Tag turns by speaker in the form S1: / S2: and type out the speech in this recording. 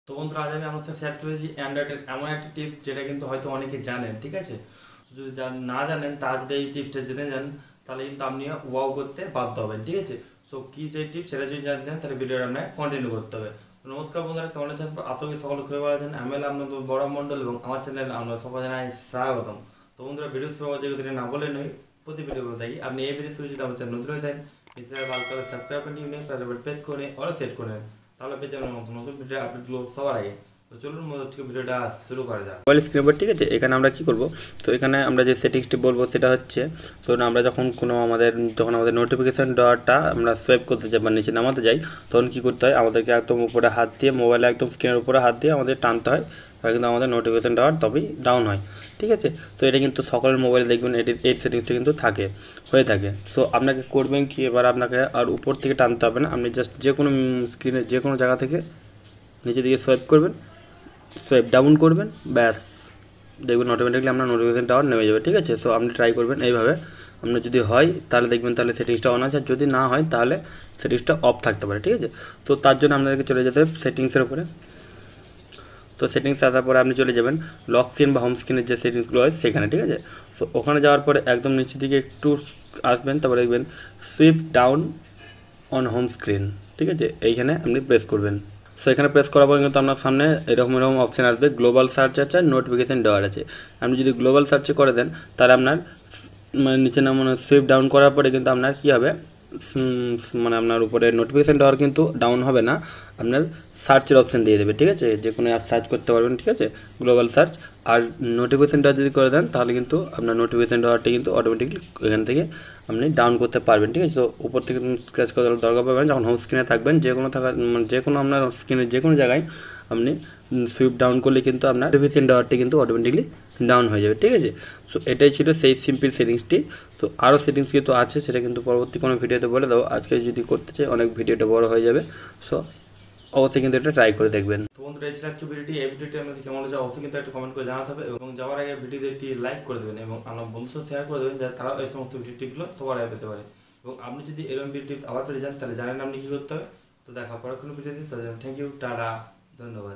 S1: তো বন্ধুরা আজ আমি আমার সাথে শেয়ার করেছি অ্যান্ড্রয়েডের এমন একটা টিপস যেটা কিন্তু হয়তো অনেকে জানেন, ঠিক আছে। যদি না জানেন তারা যদি এই টিপসটা জেনে যান তাহলে কিন্তু আপনি ওয়াও করতে বাধ্য হবেন, ঠিক আছে। সো কি সেই টিপস সেটা যদি জানতে চান তাহলে ভিডিওটা আপনাকে কন্টিনিউ করতে হবে। তো নমস্কার বন্ধুরা, কেমন আছেন? আশা করি সকলে খুবই ভালো আছেন। আমি হলাম আপনাদের বড় মণ্ডল এবং আমার চ্যানেল আমরা সবাই জানাই স্বাগতম। তো বন্ধুরা ভিডিও শুরু হওয়ার যেগুলো না বলে নয়, প্রতি ভিডিও করে থাকি। আপনি এই ভিডিও শুরু যদি আমার চ্যানেল নতুন হয়ে থাকেন নিশ্চয়ই ভালো করে সাবস্ক্রাইব করে নিন, তাহলে প্রেস করে অল সেট করে নেন, তাহলে পেয়ে যাবেন নতুন নতুন ভিডিও আপডেটগুলো সবার আগে। তো চলুন ভিডিওটা শুরু করা যাক। মোবাইল স্ক্রিন উপর, ঠিক আছে। এখানে আমরা কি করব, তো এখানে আমরা যে সেটিংসটি বলবো সেটা হচ্ছে, তো আমরা যখন আমাদের নোটিফিকেশন ডটটা আমরা সোয়াইপ করতে যাই বা নিচে নামাতে যাই, তখন কি করতে হয়, আমাদেরকে একদম উপরে হাত দিয়ে মোবাইলে একদম স্ক্রিনের উপরে হাত দিয়ে আমাদের টানতে হয়, তাহলে কিন্তু আমাদের নোটিফিকেশন ডট তবেই ডাউন হয়, ঠিক আছে। তো এটা কিন্তু সকলের মোবাইলে দেখবেন এই সেটিংসটা কিন্তু হয়ে থাকে। সো আপনাকে করবেন কি, এবার আপনাকে আর উপর থেকে টানতে হবে না, আপনি জাস্ট যে কোনো স্ক্রিনের যে কোনো জায়গা থেকে নিচে দিকে সোয়াইপ করবেন, সোয়াইপ ডাউন করবেন, ব্যাস দেখবেন অটোমেটিকলি আপনার নোটিফিকেশন টাওয়ার নেমে যাবে, ঠিক আছে। সো আপনি ট্রাই করবেন এইভাবে। আপনার যদি হয় তাহলে দেখবেন তাহলে সেটিংসটা অন আছে, আর যদি না হয় তাহলে সেটিংসটা অফ থাকতে পারে, ঠিক আছে। তো তার জন্য আপনাদেরকে চলে যেতে হবে সেটিংসের উপরে। তো সেটিংস আসার পরে আপনি চলে যাবেন লক স্ক্রিন বা হোম স্ক্রিনের যে সেটিংসগুলো হয় সেখানে, ঠিক আছে। সো ওখানে যাওয়ার পরে একদম নিচের দিকে একটু আসবেন, তারপরে দেখবেন sweep down on home screen, ঠিক আছে। এইখানে আপনি প্রেস করবেন। সো এখানে প্রেস করার পর কিন্তু আপনার সামনে এরকম অপশান আসবে, গ্লোবাল সার্চ আছে আর নোটিফিকেশান দেওয়ার আছে। আপনি যদি গ্লোবাল সার্চে করে দেন তাহলে আপনার মানে নিচে সুইপ ডাউন করার পরে কিন্তু আপনার কী হবে, মানে আপনার উপরে নোটিফিকেশান দেওয়ার কিন্তু ডাউন হবে না, আপনার সার্চের অপশান দিয়ে দেবে, ঠিক আছে। যে কোনো অ্যাপ সার্চ করতে পারবেন, ঠিক আছে, গ্লোবাল সার্চ। আর নোটিফিকেশান দেওয়া যদি করে দেন তাহলে কিন্তু আপনার নোটিফিকেশান দেওয়ারটা কিন্তু অটোমেটিকলি এখান থেকে আপনি ডাউন করতে পারবেন, ঠিক আছে। তো উপর থেকে স্ক্র্যাচ করার দরকার পাবেন, যখন হোম স্ক্রিনে থাকবেন যে কোনো আপনার স্ক্রিনের যে কোনো জায়গায় আপনি সুইপ ডাউন করলে কিন্তু আপনার নোটিফিকেশান দেওয়ারটি কিন্তু অটোমেটিকলি ডাউন হয়ে যাবে, ঠিক আছে। সো এটাই ছিল সেই সিম্পল সেটিংসটি। তো আরও সেটিংস কিন্তু আছে, সেটা কিন্তু পরবর্তী কোনো ভিডিওতে বলে দেবো। আজকে যদি করতে চাই অনেক ভিডিওটা বড় হয়ে যাবে। সো অবশ্যই কিন্তু এটা ট্রাই করে দেখবেন। তো বন্ধুরা এই ছিল আজকে ভিডিওটি। এই ভিডিওটি আমাদের কেমন হয়েছে অবশ্যই কিন্তু একটা কমেন্ট করে জানাতে হবে, এবং যাওয়ার আগে ভিডিওতে একটি লাইক করে দেবেন এবং আমার বন্ধুদের শেয়ার করে দেবেন, যাতে তারা এই সমস্ত ভিডিওগুলো সবার আগে পেতে পারে। এবং আপনি যদি এরকম ভিডিও আবার পেতে যান তাহলে জানেন আপনি কী করতে হবে। তো দেখা পরে কোনো ভিডিওতে, থ্যাংক ইউ, টাটা, ধন্যবাদ।